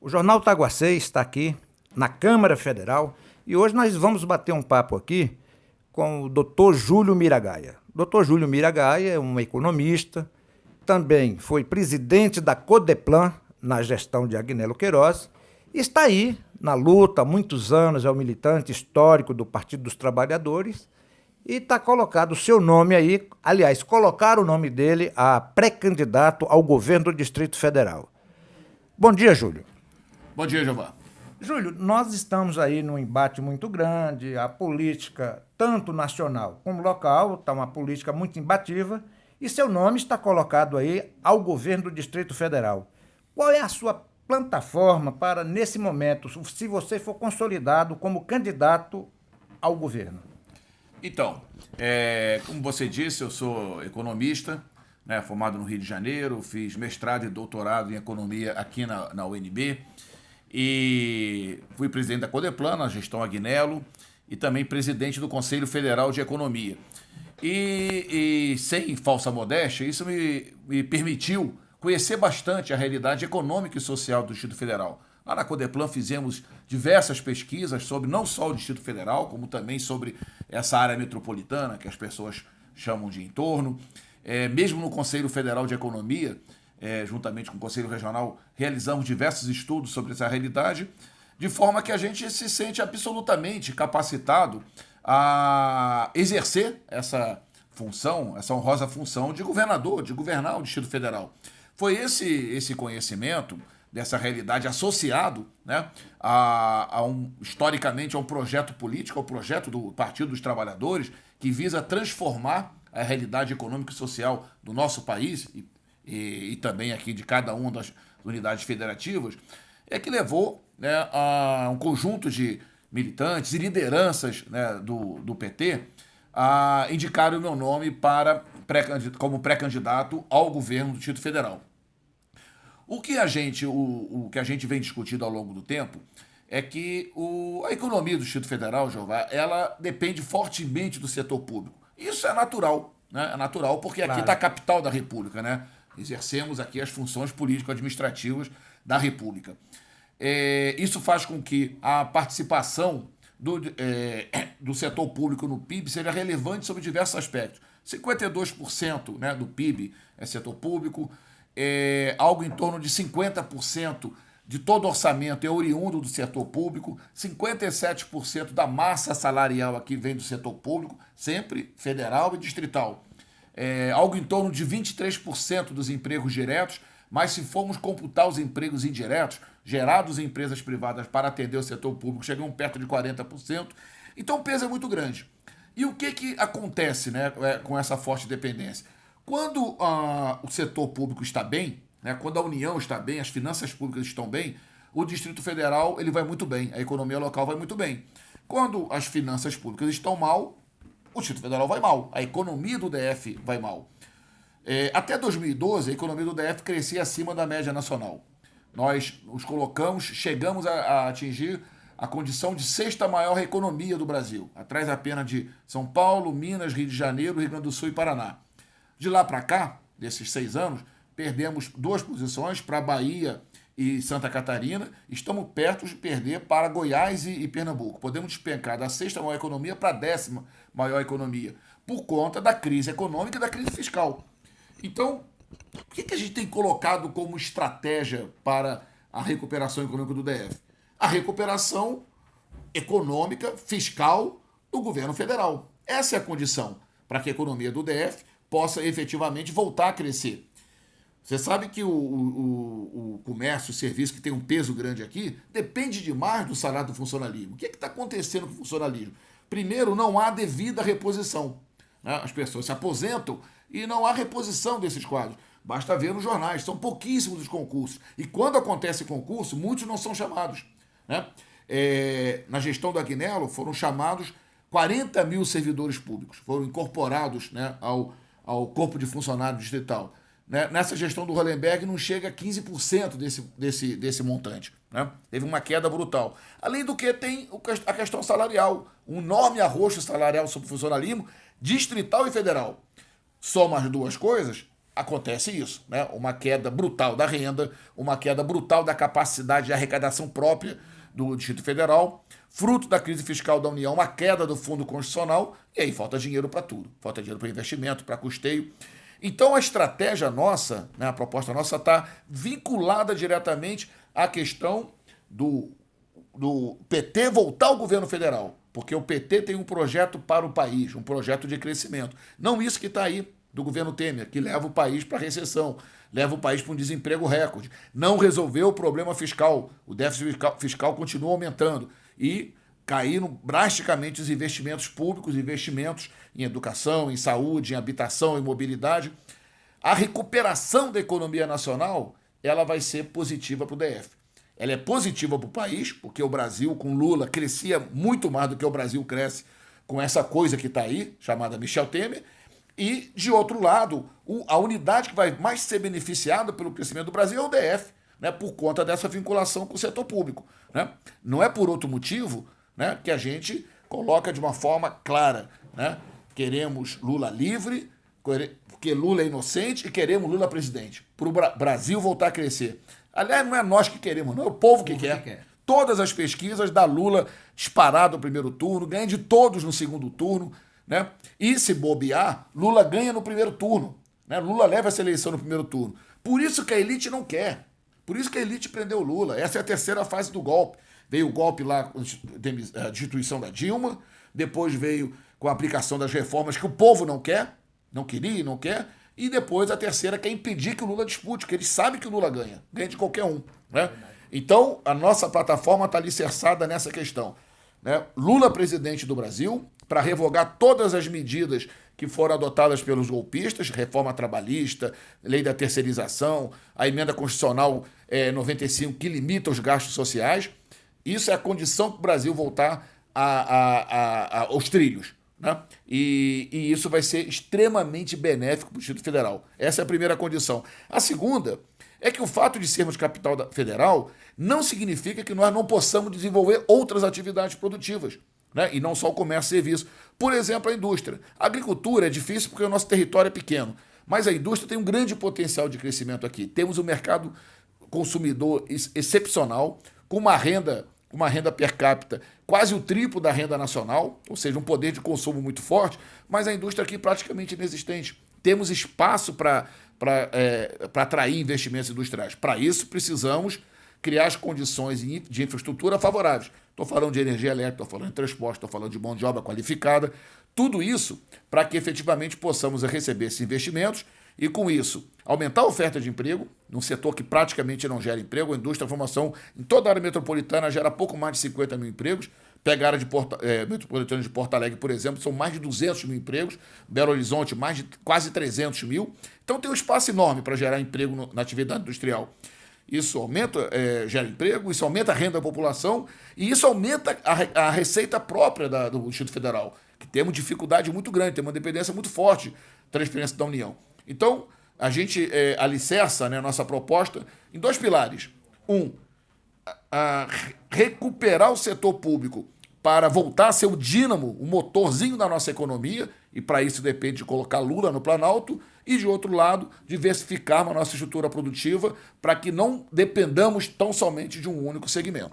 O Jornal Taguacê está aqui na Câmara Federal e hoje nós vamos bater um papo aqui com o Dr. Júlio Miragaia. Dr. Júlio Miragaia é um economista, também foi presidente da Codeplan na gestão de Agnello Queiroz e está aí na luta há muitos anos, é um militante histórico do Partido dos Trabalhadores e está colocado o seu nome aí, aliás, colocaram o nome dele a pré-candidato ao governo do Distrito Federal. Bom dia, Júlio. Bom dia, Jeová. Júlio, nós estamos aí num embate muito grande, a política, tanto nacional como local, está uma política muito imbatível, e seu nome está colocado aí ao governo do Distrito Federal. Qual é a sua plataforma para, nesse momento, se você for consolidado como candidato ao governo? Então, como você disse, eu sou economista, né, formado no Rio de Janeiro, fiz mestrado e doutorado em economia aqui na UNB, e fui presidente da Codeplan, na gestão Agnello, e também presidente do Conselho Federal de Economia. E sem falsa modéstia, isso me permitiu conhecer bastante a realidade econômica e social do Distrito Federal. Lá na Codeplan fizemos diversas pesquisas sobre não só o Distrito Federal, como também sobre essa área metropolitana, que as pessoas chamam de entorno. Mesmo no Conselho Federal de Economia, juntamente com o Conselho Regional, realizamos diversos estudos sobre essa realidade, de forma que a gente se sente absolutamente capacitado a exercer essa função, essa honrosa função de governador, de governar o Distrito Federal. Foi esse conhecimento dessa realidade associado, né, historicamente a um projeto político, ao projeto do Partido dos Trabalhadores, que visa transformar a realidade econômica e social do nosso país e também aqui de cada uma das unidades federativas, que levou, né, a um conjunto de militantes e lideranças, né, do PT a indicar o meu nome como pré-candidato ao governo do Distrito Federal. O que a gente vem discutindo ao longo do tempo é que a economia do Distrito Federal, Jeová, ela depende fortemente do setor público. Isso é natural, né? É natural porque aqui está a capital da República, né? Exercemos aqui as funções político-administrativas da República. Isso faz com que a participação do setor público no PIB seja relevante sobre diversos aspectos. 52%, né, do PIB é setor público, algo em torno de 50% de todo orçamento é oriundo do setor público, 57% da massa salarial aqui vem do setor público, sempre federal e distrital. Algo em torno de 23% dos empregos diretos, mas se formos computar os empregos indiretos, gerados em empresas privadas para atender o setor público, chegam perto de 40%. Então o peso é muito grande. E o que acontece, né, com essa forte dependência? Quando o setor público está bem, né, quando a União está bem, as finanças públicas estão bem, o Distrito Federal ele vai muito bem, a economia local vai muito bem. Quando as finanças públicas estão mal, o Distrito Federal vai mal, a economia do DF vai mal. Até 2012, a economia do DF crescia acima da média nacional. Nós chegamos a atingir a condição de sexta maior economia do Brasil, atrás apenas de São Paulo, Minas, Rio de Janeiro, Rio Grande do Sul e Paraná. De lá para cá, desses 6 anos, perdemos 2 posições para Bahia e Santa Catarina. Estamos perto de perder para Goiás e Pernambuco. Podemos despencar da sexta maior economia para a 10ª maior economia, por conta da crise econômica e da crise fiscal. Então, o que a gente tem colocado como estratégia para a recuperação econômica do DF? A recuperação econômica, fiscal do governo federal. Essa é a condição para que a economia do DF possa efetivamente voltar a crescer. Você sabe que o comércio, o serviço que tem um peso grande aqui, depende demais do salário do funcionalismo. O que está acontecendo com o funcionalismo? Primeiro, não há devida reposição, né? As pessoas se aposentam e não há reposição desses quadros. Basta ver nos jornais, são pouquíssimos os concursos. E quando acontece concurso, muitos não são chamados, né? Na gestão do Agnello foram chamados 40 mil servidores públicos, foram incorporados, né, ao corpo de funcionário distrital. Nessa gestão do Hollenberg não chega a 15% desse montante, né? Teve uma queda brutal. Além do que tem a questão salarial, um enorme arroxo salarial sobre o funcionalismo distrital e federal. Soma as duas coisas, acontece isso, né? Uma queda brutal da renda, uma queda brutal da capacidade de arrecadação própria do Distrito Federal, fruto da crise fiscal da União, uma queda do Fundo Constitucional, e aí falta dinheiro para tudo. Falta dinheiro para investimento, para custeio. Então a estratégia nossa, né, a proposta nossa está vinculada diretamente à questão do PT voltar ao governo federal, porque o PT tem um projeto para o país, um projeto de crescimento. Não isso que está aí do governo Temer, que leva o país para a recessão, leva o país para um desemprego recorde. Não resolveu o problema fiscal, o déficit fiscal continua aumentando e caíram drasticamente os investimentos públicos, investimentos em educação, em saúde, em habitação, em mobilidade. A recuperação da economia nacional, ela vai ser positiva para o DF. Ela é positiva para o país, porque o Brasil, com Lula, crescia muito mais do que o Brasil cresce com essa coisa que está aí, chamada Michel Temer. E, de outro lado, a unidade que vai mais ser beneficiada pelo crescimento do Brasil é o DF, né, por conta dessa vinculação com o setor público. Né? Não é por outro motivo, né, que a gente coloca de uma forma clara, né? Queremos Lula livre, porque Lula é inocente, e queremos Lula presidente, para o Brasil voltar a crescer. Aliás, não é nós que queremos, não, é o povo que quer. Todas as pesquisas dá Lula disparado no primeiro turno, ganha de todos no segundo turno, né? E se bobear, Lula ganha no primeiro turno, né? Lula leva essa eleição no primeiro turno. Por isso que a elite não quer. Por isso que a elite prendeu o Lula. Essa é a terceira fase do golpe. Veio o golpe lá com a destituição da Dilma, depois veio com a aplicação das reformas que o povo não quer, não queria e não quer, e depois a terceira que é impedir que o Lula dispute, porque eles sabem que o Lula ganha de qualquer um. Né? Então, a nossa plataforma está alicerçada nessa questão. Né? Lula presidente do Brasil, para revogar todas as medidas que foram adotadas pelos golpistas, reforma trabalhista, lei da terceirização, a emenda constitucional 95 que limita os gastos sociais. Isso é a condição para o Brasil voltar aos trilhos. Né? E isso vai ser extremamente benéfico para o Distrito Federal. Essa é a primeira condição. A segunda é que o fato de sermos capital federal não significa que nós não possamos desenvolver outras atividades produtivas, né? E não só o comércio e serviço. Por exemplo, a indústria. A agricultura é difícil porque o nosso território é pequeno, mas a indústria tem um grande potencial de crescimento aqui. Temos um mercado consumidor excepcional, com uma renda per capita quase o triplo da renda nacional, ou seja, um poder de consumo muito forte, mas a indústria aqui praticamente inexistente. Temos espaço para atrair investimentos industriais. Para isso, precisamos criar as condições de infraestrutura favoráveis. Estou falando de energia elétrica, estou falando de transporte, estou falando de mão de obra qualificada. Tudo isso para que efetivamente possamos receber esses investimentos e, com isso, aumentar a oferta de emprego, num setor que praticamente não gera emprego. A indústria, a formação em toda a área metropolitana gera pouco mais de 50 mil empregos. Pega a área metropolitana de Porto Alegre, por exemplo, são mais de 200 mil empregos. Belo Horizonte, mais de quase 300 mil. Então tem um espaço enorme para gerar emprego na atividade industrial. Isso aumenta, gera emprego, isso aumenta a renda da população e isso aumenta a receita própria do Distrito Federal, que temos dificuldade muito grande, tem uma dependência muito forte da transferência da União. Então, a gente alicerça, né, a nossa proposta em dois pilares. Recuperar o setor público para voltar a ser o dínamo, o motorzinho da nossa economia, e para isso depende de colocar Lula no Planalto, e, de outro lado, diversificar a nossa estrutura produtiva para que não dependamos tão somente de um único segmento.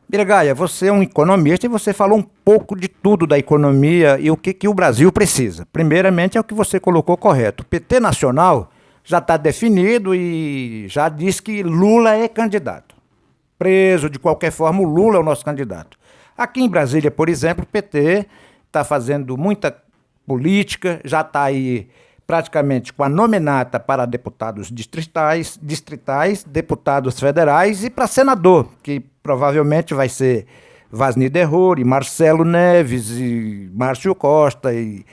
Miragaia, você é um economista e você falou um pouco de tudo da economia e o que o Brasil precisa. Primeiramente, é o que você colocou correto. O PT Nacional já está definido e já diz que Lula é candidato. Preso, de qualquer forma, o Lula é o nosso candidato. Aqui em Brasília, por exemplo, o PT está fazendo muita política, já está aí praticamente com a nominata para deputados distritais, deputados federais e para senador, que provavelmente vai ser Vasni Derrori, Marcelo Neves e Márcio Costa e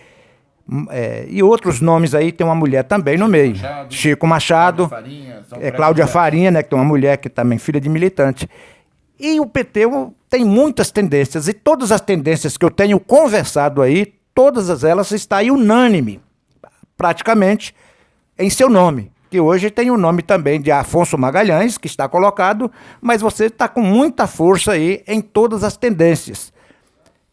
outros nomes aí, tem uma mulher também no meio. Chico Machado, Cláudia Farinha, né, que tem uma mulher que também filha de militante. E o PT tem muitas tendências, e todas as tendências que eu tenho conversado aí, todas elas estão aí unânime, praticamente, em seu nome. Que hoje tem o nome também de Afonso Magalhães, que está colocado, mas você está com muita força aí em todas as tendências.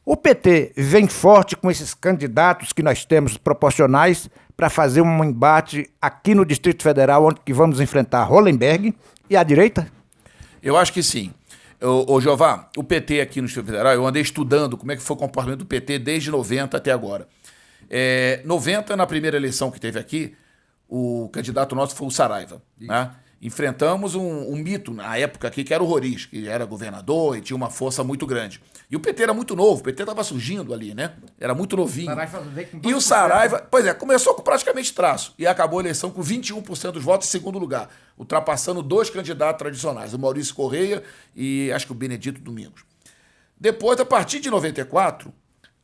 O PT vem forte com esses candidatos que nós temos proporcionais para fazer um embate aqui no Distrito Federal, onde que vamos enfrentar Hollenberg e a direita? Eu acho que sim. Ô Jeová, o PT aqui no Distrito Federal, eu andei estudando como é que foi o comportamento do PT desde 90 até agora. 90, na primeira eleição que teve aqui, o candidato nosso foi o Saraiva, né? Enfrentamos um mito na época aqui, que era o Roriz, que era governador e tinha uma força muito grande. E o PT era muito novo, o PT estava surgindo ali, né? Era muito novinho. E o Saraiva, pois é, começou com praticamente traço e acabou a eleição com 21% dos votos em segundo lugar, ultrapassando 2 candidatos tradicionais, o Maurício Correia e acho que o Benedito Domingos. Depois, a partir de 94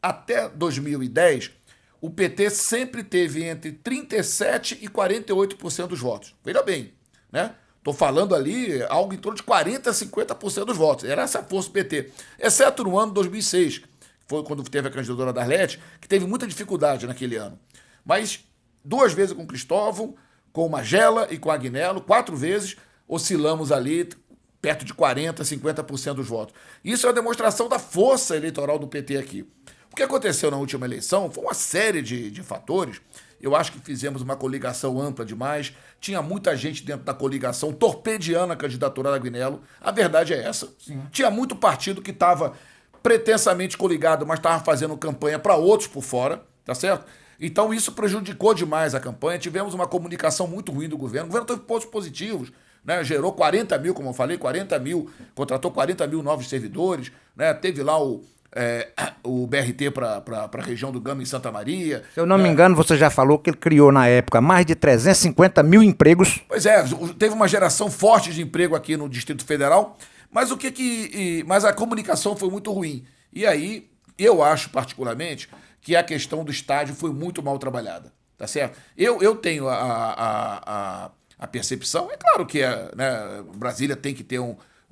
até 2010, o PT sempre teve entre 37% e 48% dos votos. Veja bem, né? Estou falando ali algo em torno de 40% a 50% dos votos. Era essa a força do PT. Exceto no ano de 2006, que foi quando teve a candidatura da Arlete, que teve muita dificuldade naquele ano. Mas 2 vezes com o Cristóvão, com o Magela e com o Agnello, 4 vezes oscilamos ali perto de 40%, 50% dos votos. Isso é uma demonstração da força eleitoral do PT aqui. O que aconteceu na última eleição foi uma série de fatores. Eu acho que fizemos uma coligação ampla demais. Tinha muita gente dentro da coligação torpedeando a candidatura da Agnello. A verdade é essa. Sim. Tinha muito partido que estava pretensamente coligado, mas estava fazendo campanha para outros por fora, tá certo? Então isso prejudicou demais a campanha. Tivemos uma comunicação muito ruim do governo. O governo teve pontos positivos, né? Gerou 40 mil, como eu falei, 40 mil, contratou 40 mil novos servidores, né? Teve lá o BRT para a região do Gama em Santa Maria. Se eu não me engano, você já falou que ele criou na época mais de 350 mil empregos. Pois é, teve uma geração forte de emprego aqui no Distrito Federal, mas mas a comunicação foi muito ruim. E aí, eu acho particularmente que a questão do estádio foi muito mal trabalhada, tá certo? Eu tenho a percepção, é claro que né, Brasília tem que ter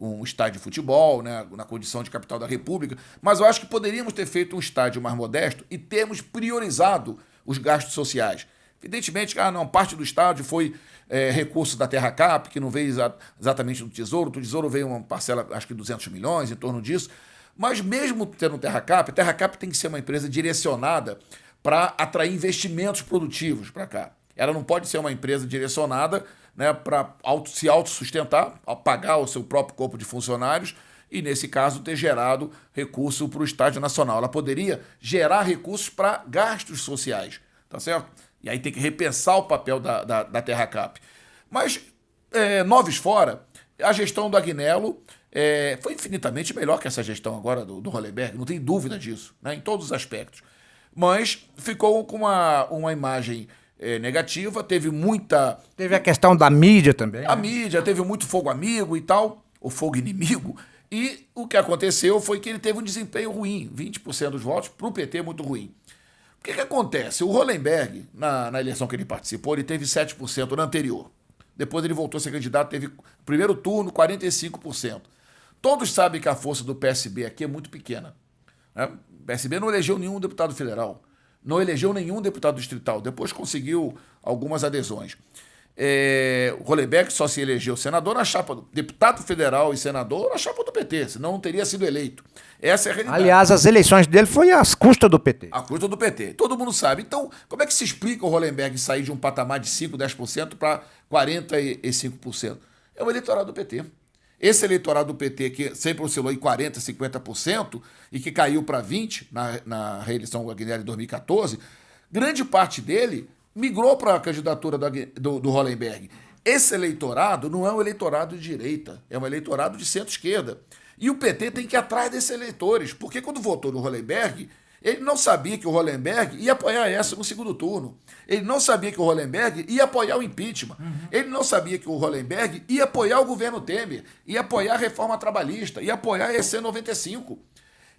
um estádio de futebol, né, na condição de capital da República, mas eu acho que poderíamos ter feito um estádio mais modesto e termos priorizado os gastos sociais. Evidentemente, parte do estádio foi recurso da Terra Cap, que não veio exatamente do Tesouro veio uma parcela, acho que 200 milhões, em torno disso, mas mesmo tendo Terra Cap, a Terra Cap tem que ser uma empresa direcionada para atrair investimentos produtivos para cá. Ela não pode ser uma empresa direcionada, né, para se autossustentar, pagar o seu próprio corpo de funcionários e, nesse caso, ter gerado recurso para o Estádio Nacional. Ela poderia gerar recursos para gastos sociais, tá certo? E aí tem que repensar o papel da Terra Cap. Mas, noves fora, a gestão do Agnello foi infinitamente melhor que essa gestão agora do Hollenberg, não tem dúvida disso, né, em todos os aspectos. Mas ficou com uma imagem negativa, teve a questão da mídia também. A mídia teve muito fogo amigo e tal, ou fogo inimigo, e o que aconteceu foi que ele teve um desempenho ruim, 20% dos votos, para o PT muito ruim. O que acontece? O Hollenberg, na eleição que ele participou, ele teve 7% no anterior. Depois ele voltou a ser candidato, teve primeiro turno, 45%. Todos sabem que a força do PSB aqui é muito pequena, né? O PSB não elegeu nenhum deputado federal, não elegeu nenhum deputado distrital, depois conseguiu algumas adesões. O Hollenberg só se elegeu senador na chapa do deputado federal e senador na chapa do PT, senão não teria sido eleito. Essa é a realidade. Aliás, as eleições dele foi às custas do PT. À custa do PT. Todo mundo sabe. Então, como é que se explica o Hollenberg sair de um patamar de 5%, 10% para 45%? É o eleitorado do PT. Esse eleitorado do PT, que sempre oscilou em 40%, 50% e que caiu para 20% na reeleição do Agnello em 2014, grande parte dele migrou para a candidatura do Hollenberg. Esse eleitorado não é um eleitorado de direita, é um eleitorado de centro-esquerda. E o PT tem que ir atrás desses eleitores, porque quando votou no Hollenberg, ele não sabia que o Hollenberg ia apoiar essa no segundo turno. Ele não sabia que o Hollenberg ia apoiar o impeachment. Ele não sabia que o Hollenberg ia apoiar o governo Temer, ia apoiar a reforma trabalhista, ia apoiar a EC 95.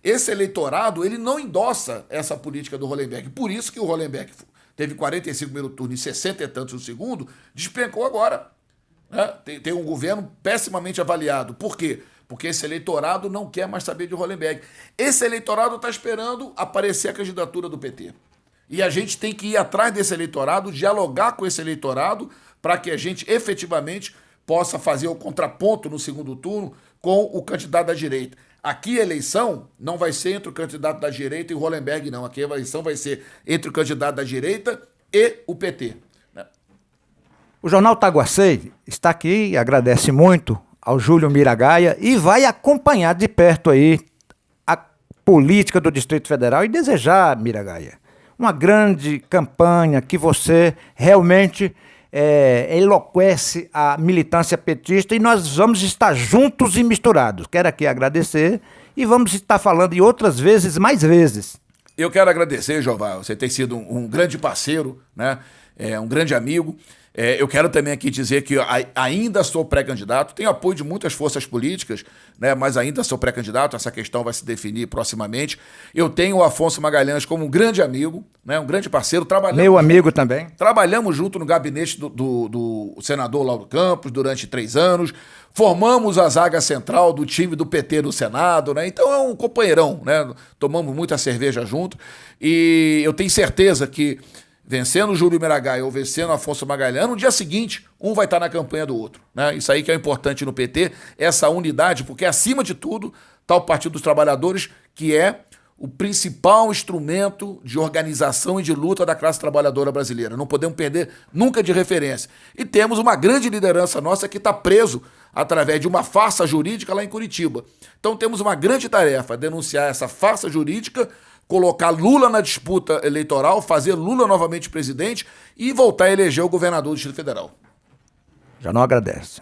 Esse eleitorado, ele não endossa essa política do Hollenberg. Por isso que o Hollenberg teve 45 no primeiro turno e 60 e tantos no segundo, despencou agora. Né? Tem um governo pessimamente avaliado. Por quê? Porque esse eleitorado não quer mais saber de Hollenberg. Esse eleitorado está esperando aparecer a candidatura do PT. E a gente tem que ir atrás desse eleitorado, dialogar com esse eleitorado, para que a gente efetivamente possa fazer o contraponto no segundo turno com o candidato da direita. Aqui a eleição não vai ser entre o candidato da direita e o Hollenberg, não. Aqui a eleição vai ser entre o candidato da direita e o PT. O Jornal Taguacei está aqui e agradece muito ao Júlio Miragaia e vai acompanhar de perto aí a política do Distrito Federal e desejar, Miragaia, uma grande campanha que você realmente eloquece a militância petista e nós vamos estar juntos e misturados. Quero aqui agradecer e vamos estar falando em outras vezes, mais vezes. Eu quero agradecer, Jová, você tem sido um grande parceiro, né? Um grande amigo. Eu quero também aqui dizer que ainda sou pré-candidato, tenho apoio de muitas forças políticas, né, mas ainda sou pré-candidato, essa questão vai se definir proximamente. Eu tenho o Afonso Magalhães como um grande amigo, né, um grande parceiro. Meu amigo também. Trabalhamos junto no gabinete do senador Lauro Campos durante 3 anos, formamos a zaga central do time do PT no Senado, né, então é um companheirão, né, tomamos muita cerveja junto e eu tenho certeza que vencendo o Júlio Miragaia ou vencendo o Afonso Magalhães, no dia seguinte, um vai estar na campanha do outro, né? Isso aí que é importante no PT, essa unidade, porque acima de tudo está o Partido dos Trabalhadores, que é o principal instrumento de organização e de luta da classe trabalhadora brasileira. Não podemos perder nunca de referência. E temos uma grande liderança nossa que está preso através de uma farsa jurídica lá em Curitiba. Então temos uma grande tarefa, denunciar essa farsa jurídica, colocar Lula na disputa eleitoral, fazer Lula novamente presidente e voltar a eleger o governador do Distrito Federal. Já não agradece.